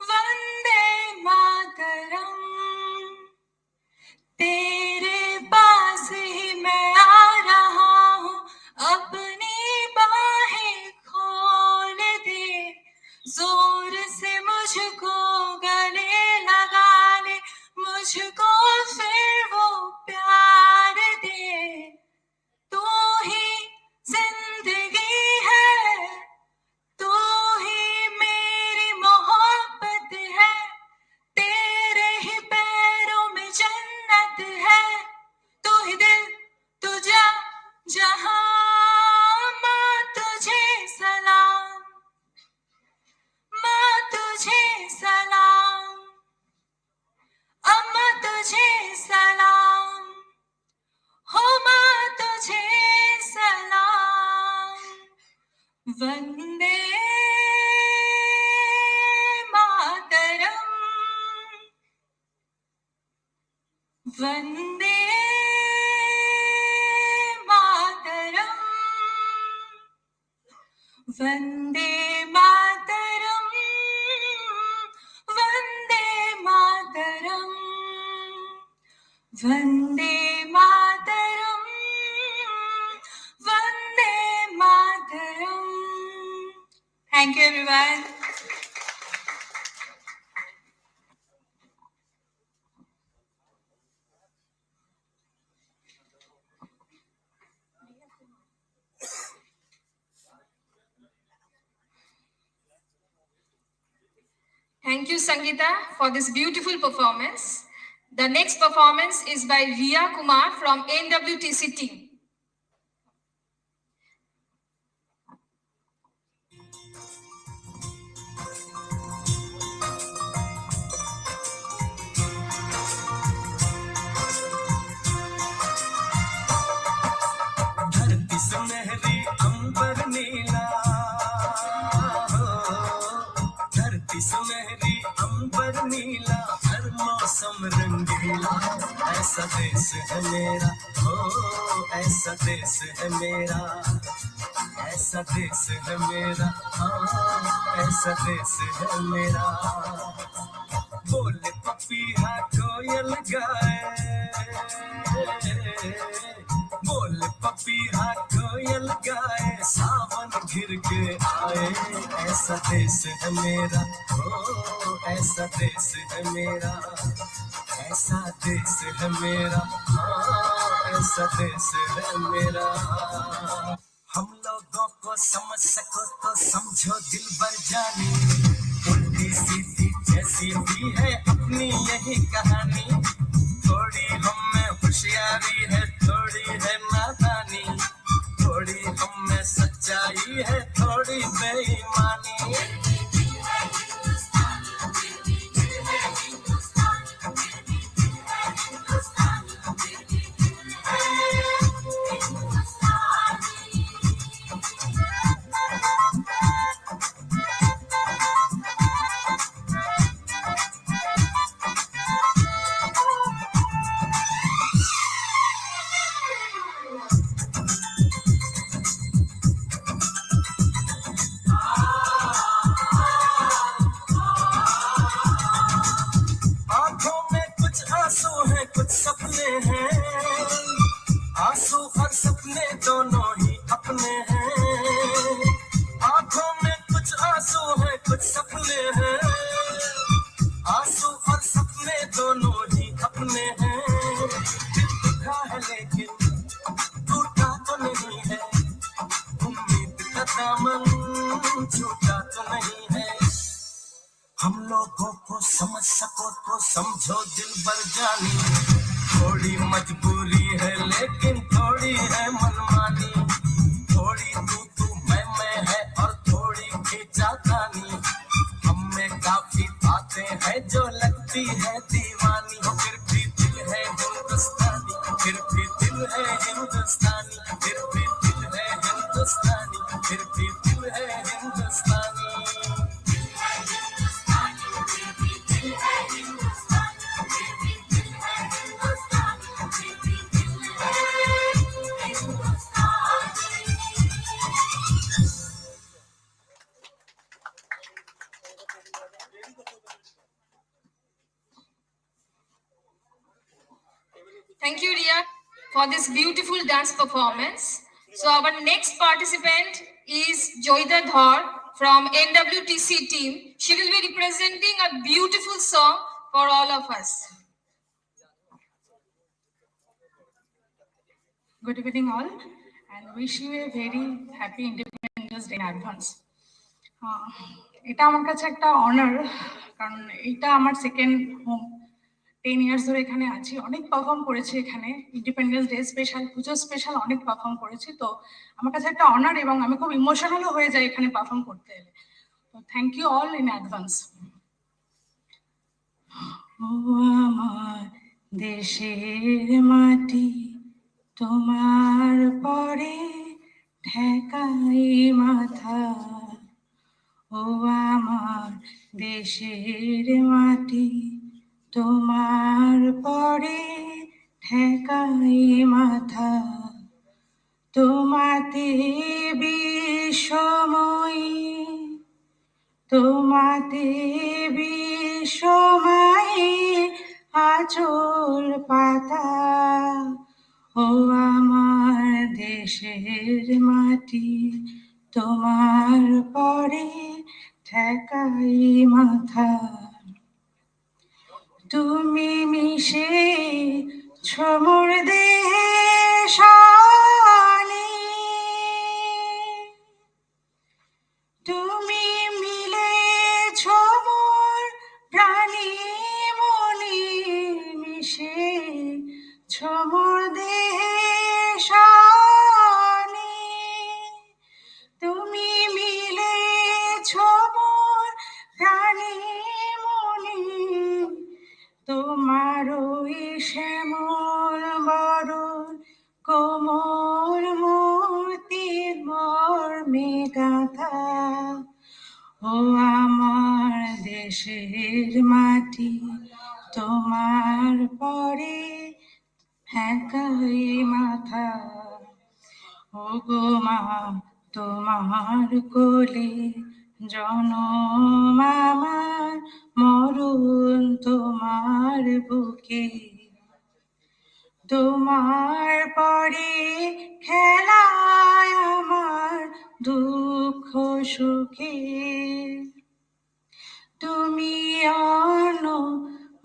वंदे मातरम। तेरे पास ही मैं आ रहा हूँ, अपनी बाहें खोल दे। जोर से मुझको गले लगा ले, मुझको फिर वो प्यार दे। तू ही जिंदगी है, तू ही मेरी मोहब्बत है, तेरे ही पैरों में जन्नत है। तू ही दिल, तू जा जहां। माँ तुझे सलाम, माँ तुझे सलाम, अम्मा तुझे सलाम, हो माँ तुझे सलाम। Vande Mataram, Vande Mataram, Vande Mataram, Vande Mataram, Vande Mataram, Vande Mataram. Thank you, everyone. Thank you, Sangeeta, for this beautiful performance. The next performance is by Riya Kumar from NWTC team. धरती सुनहरी अंबर नीला, धरती सुनहरी अंबर नीला, हर मौसम रंगीला। ऐसा देश है मेरा, हो ऐसा देश है मेरा, ऐसा देश है मेरा, हाँ ऐसा देश है मेरा। बोले पपीहा कोयल गाए, बोले पपीहा घिर के आए, ऐसा देश है मेरा, ओ ऐसा देश है मेरा, ऐसा देश है मेरा, ऐसा देश है मेरा। हम लोगों को समझ सको तो समझो दिल भर जानी, उल्टी सीधी जैसी भी है अपनी यही कहानी, थोड़ी हम में होशियारी है, थोड़ी है नादानी, थोड़ी हम में सच्चाई है, थोड़ी बेईमानी। आंखों में कुछ आंसू है, कुछ सपने हैं, आंसू और सपने दोनों ही अपने हैं। आंखों में कुछ आंसू है, कुछ सपने हैं, आंसू और सपने दोनों ही अपने हैं। दिल दुखा है लेकिन टूटा तो नहीं है, उम्मीद का दामन छूटा तो नहीं है। हम लोगों को समझ सको तो समझो दिल भर जानी, थोड़ी मजबूरी है लेकिन थोड़ी है मनमानी, थोड़ी तू मैं है और थोड़ी खींचातानी। हम में काफी बातें हैं जो लगती है दीवानी, फिर भी दिल है हिंदुस्तानी, फिर भी दिल है हिंदुस्तानी, फिर भी दिल है हिंदुस्तानी, फिर भी दिल है हिंदुस्तानी। Thank you, Ria, for this beautiful dance performance. So our next participant is Joida Dhar from NWTC team. She will be representing a beautiful song for all of us. Good evening all, and wish you a very happy Independence Day in advance. এটা আমার কাছে একটা honour, কারণ এটা আমার second home. 10 years ধরে এখানে আছি, অনেক পারফর্ম করেছি এখানে, ইন্ডিপেন্ডেন্স ডে স্পেশাল, পুজো স্পেশাল অনেক পারফর্ম করেছি। তো আমার কাছে একটা অনার এবং আমি খুব ইমোশনালও হয়ে যাই এখানে পারফর্ম করতে এলে। তো thank you all in advance. ও আমার দেশের মাটি, তোমার পরে ঠেকাই মাথা, ও আমার দেশের মাটি, তোমার পরে ঠেকাই মাথা, তোমাতে বিষময়ী, তোমাতে বিষময়ী আঁচল পাতা, ও আমার দেশের মাটি, তোমার পরে ঠেকাই মাথা। তুমি মিশে ছোমর দেহে শানে, তুমি মিলে ছোমর প্রাণী মনে মিশে ছোমর দেহে শানে, তুমি মিলে ছোমর প্রাণী মনে, তোমার ওই শ্যামল বরণ কোমল মূর্তির মর্মে গাথা, ও আমার দেশের মাটি, তোমার পরে ঠেকাই মাথা, ও গো মা তোমার কোলে জনম আমার, মরণ তোমার বুকে, তোমার পরে খেলায় আমার দুঃখ সুখে তুমি অন্য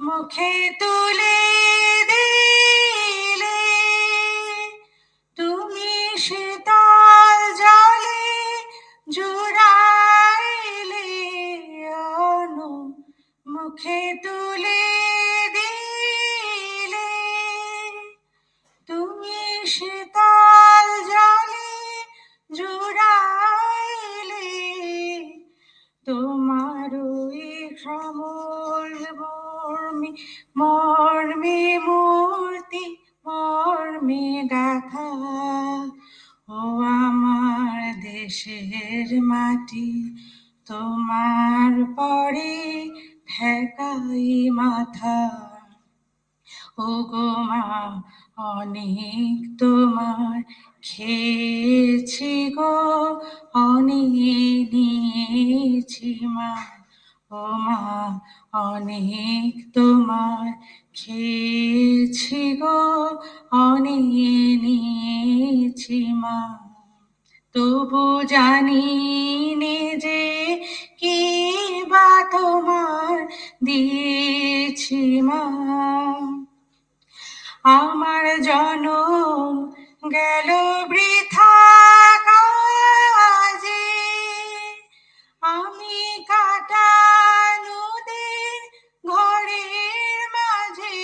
মুখে তুলে দিলে তুমি শীতল জলে জুড়াইলে অন্য মুখে তুলে দিলে তুমি শীতল জলে জুড়াইলে তোমার ওই সমল মর্মে মূর্তি মর্মে গাথা ও আমার দেশের মাটি তোমার পরে ঠেকাই মাথা ও গো মা অনেক তোমার খেয়েছি গো অনেক নিয়েছি মা ও মা অনেক তোমার খেয়েছি গো অনেক নিয়েছি মা তবু জানি নে যে কি বা তোমার দিয়েছি মা আমার জনম গেল বৃথা কাজে আমি কাটানো দিন ঘরের মাঝে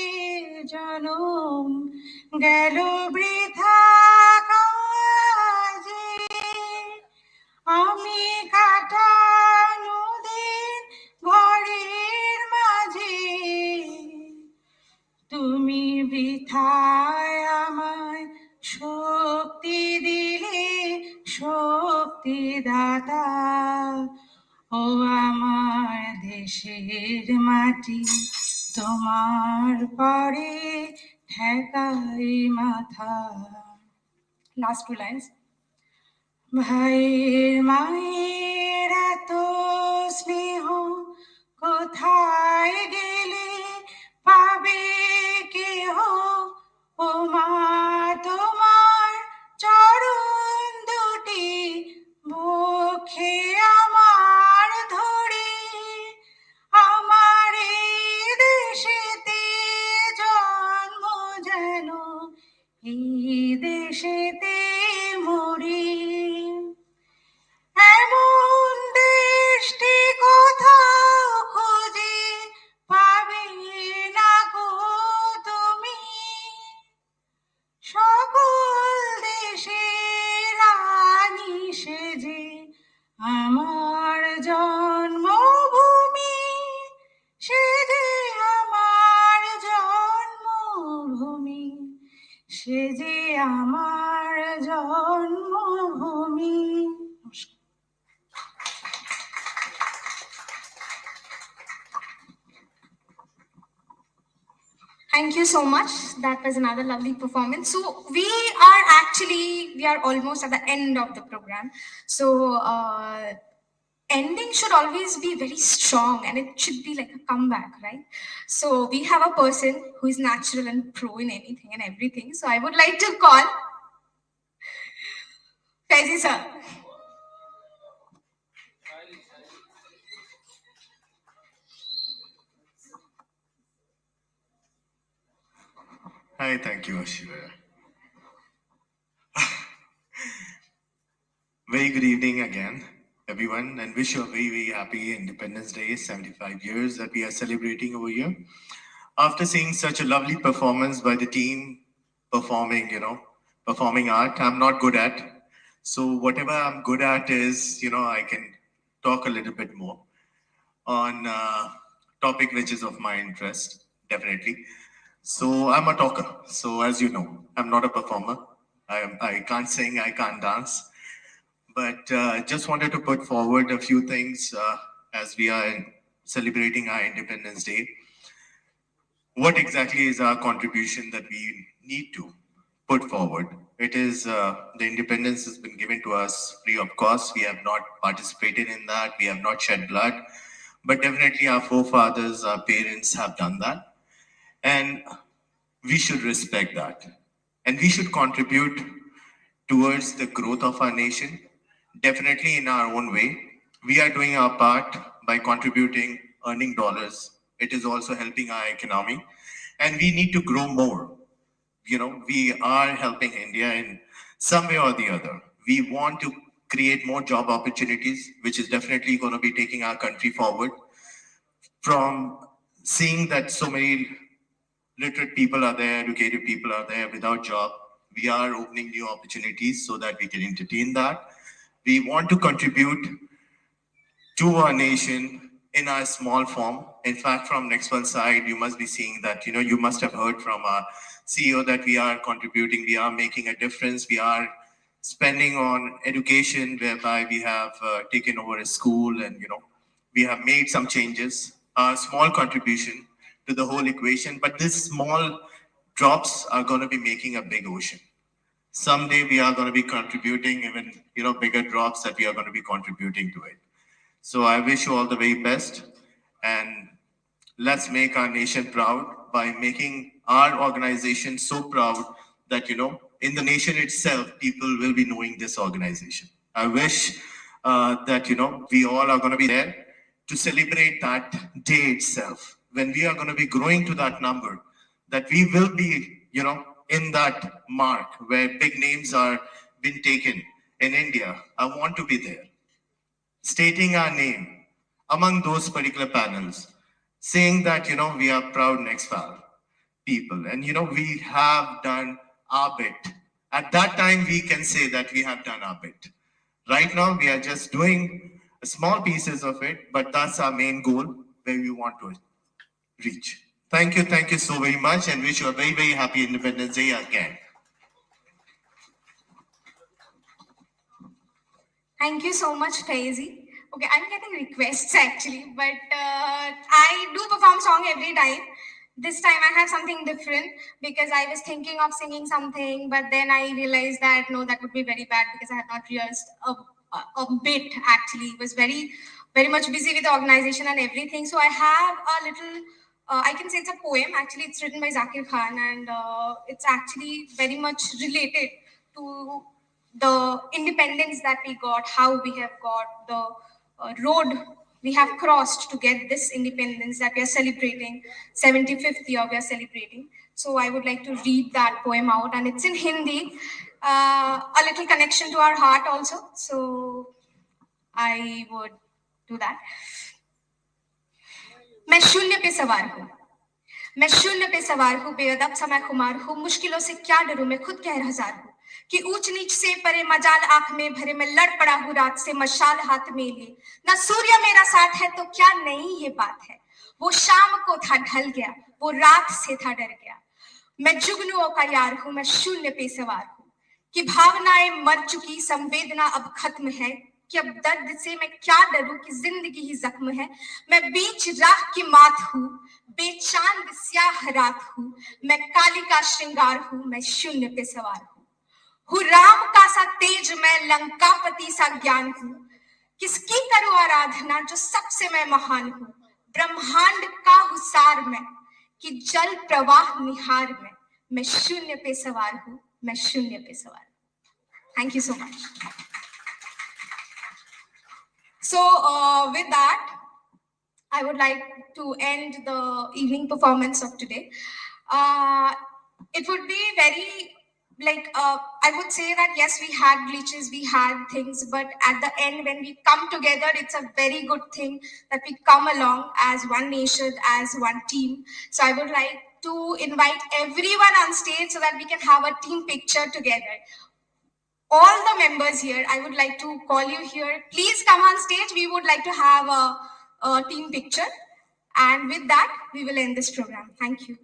জনম গেল বৃথা কাজে আমি কাটানো দিন ঘরের মাঝে তুমি বৃথায় আমায় শক্তি দিলে শক্তি দাতা ও আমার দেশের মাটি তোমার পরে ঠেকাই মাথা লাস্ট টু লাইন্স ভাইয়ের মায়ের এত স্নেহ কোথায় গেলে পাবে কেহ ও মা তোমার চরণ দুটি বক্ষে আমার ধরে আমার এই দেশেতে জন্ম যেন এই দেশেতে মরি এমন দেশটি কোথাও খুঁজে পাবে না গো তুমি সকল দেশের রানী সেজে আমার জন্মভূমি সেজে আমার জন্মভূমি সেজে আমার জন্মভূমি Thank you so much. That was another lovely performance. So we are almost at the end of the program. So ending should always be very strong and it should be like a comeback, right? So we have a person who is natural and pro in anything and everything. So I would like to call Faizi sir. Hi, thank you, Ashira. Very good evening again, everyone, and wish you a very, very happy Independence Day, 75 years that we are celebrating over here. After seeing such a lovely performance by the team performing art, I'm not good at. So whatever I'm good at is, I can talk a little bit more on topic which is of my interest, definitely. So I'm a talker. So as you know, I'm not a performer. I can't sing, I can't dance. But just wanted to put forward a few things as we are celebrating our Independence Day. What exactly is our contribution that we need to put forward? It is the independence has been given to us free of cost. We have not participated in that. We have not shed blood. But definitely our forefathers, our parents have done that. And we should respect that. And we should contribute towards the growth of our nation, definitely in our own way. we are doing our part by contributing, earning dollars. It is also helping our economy, and we need to grow more. We are helping India in some way or the other. We want to create more job opportunities, which is definitely going to be taking our country forward from seeing that so many literate people are there, educated people are there without job. We are opening new opportunities so that we can entertain that. We want to contribute to our nation in our small form. In fact, from Nexval side, you must be seeing that, you must have heard from our CEO that we are contributing, we are making a difference, we are spending on education, whereby we have taken over a school and, we have made some changes, a small contribution to the whole equation, but these small drops are going to be making a big ocean. Someday we are going to be contributing even, bigger drops that we are going to be contributing to it. So I wish you all the very best, and let's make our nation proud by making our organization so proud that, in the nation itself, people will be knowing this organization. I wish that, we all are going to be there to celebrate that day itself. When we are going to be growing to that number, that we will be, in that mark where big names are being taken in India. I want to be there, stating our name among those particular panels, saying that, we are proud Nexval people. And, we have done our bit. At that time, we can say that we have done our bit. Right now, we are just doing small pieces of it, but that's our main goal where we want to reach. Thank you so very much, and wish you a very, very happy Independence Day again. Thank you so much, Faizi. Okay, I'm getting requests actually, but I do perform song every time. This time I have something different because I was thinking of singing something, but then I realized that no, that would be very bad because I had not rehearsed a bit actually. Was very, very much busy with the organization and everything. So I have a little, I can say it's a poem. Actually, it's written by Zakir Khan, and it's actually very much related to the independence that we got, how we have got the road we have crossed to get this independence that we are celebrating, 75th year we are celebrating. So I would like to read that poem out, and it's in Hindi, a little connection to our heart also. So I would do that. मैं शून्य पे सवार हूँ, मैं शून्य पे सवार हूँ, बेअदब सा मैं खुमार हूँ, मुश्किलों से क्या डरूं, मैं खुद कहर हजार हूँ कि ऊंच नीच से परे मजाल आंख में भरे, मैं लड़ पड़ा हूँ रात से मशाल हाथ में लिए, ना सूर्य मेरा साथ है तो क्या नहीं ये बात है, वो शाम को था ढल गया, वो रात से था डर गया, मैं जुगनुओं का यार हूँ, मैं शून्य पे सवार हूँ कि भावनाएं मर चुकी, संवेदना अब खत्म है, कि अब दर्द से मैं क्या डरूं कि जिंदगी ही जख्म है, मैं बीच राह की मात हूँ, बेचांद स्याह रात हूँ, मैं काली का श्रृंगार हूँ, मैं शून्य पे सवार हूँ राम का सा तेज मैं, लंकापति सा ज्ञान हूँ, किसकी करूं आराधना जो सबसे मैं महान हूँ, ब्रह्मांड का हुसार मैं कि जल प्रवाह निहार मैं शून्य पे सवार हूँ, मैं शून्य पे सवार हूँ. Thank you so much. So with that, I would like to end the evening performance of today. It would be very I would say that yes, we had glitches, we had things, but at the end when we come together, it's a very good thing that we come along as one nation, as one team. So I would like to invite everyone on stage so that we can have a team picture together. All the members here, I would like to call you here. Please come on stage. We would like to have a team picture. And with that, we will end this program. Thank you.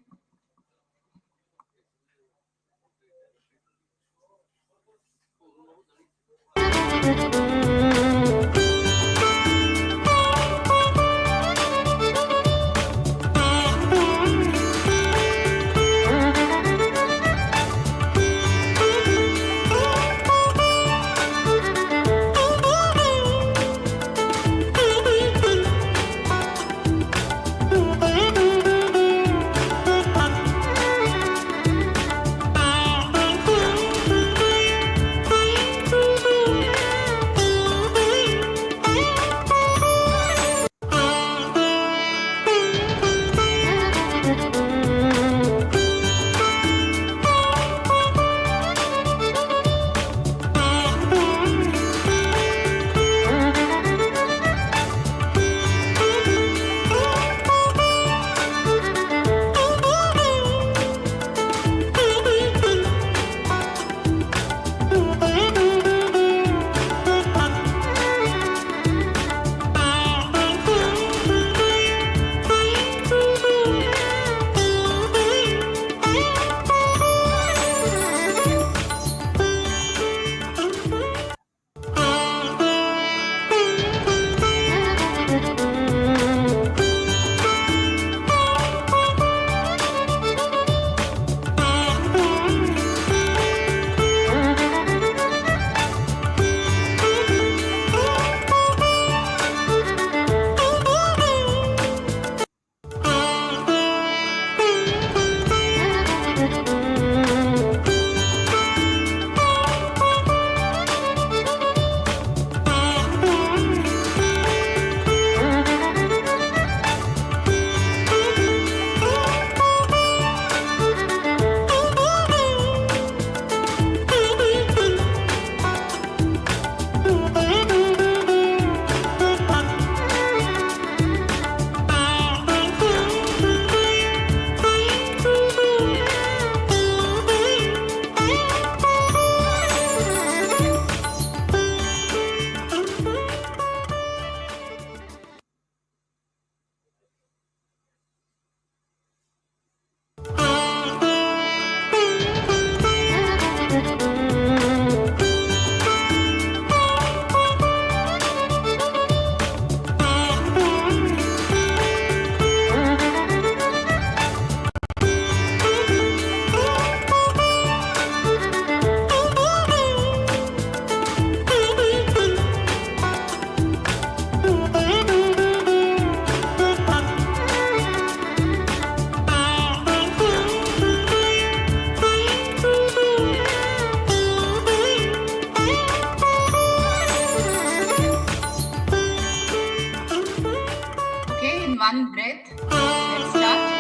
one breath. Let's start.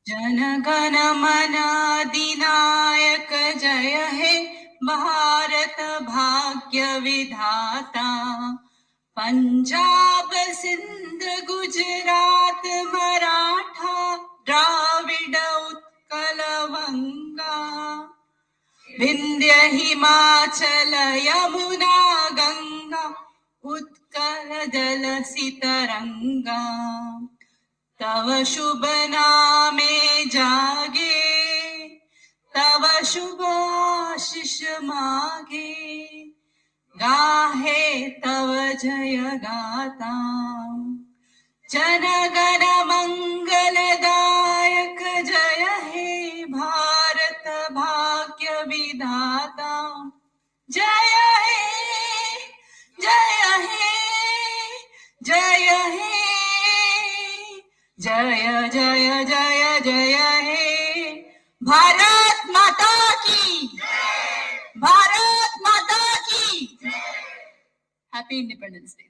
जनगण मन अधिनायक जय हे भारत भाग्य विधाता पंजाब सिंध गुजरात मराठा द्राविड उत्कल वंगा विंध्य हिमाचल यमुना गंगा उत्कल जलसि तरंगा तव शुभ नामे जागे तव शुभ आशीष मागे गाहे तव जय गाता जनगण मंगलदायक जय हे भारत भाग्य विधाता जय हे जय हे जय हे जय जय जय जय हे भारत माता की भारत माता की हैप्पी इंडिपेंडेंस डे।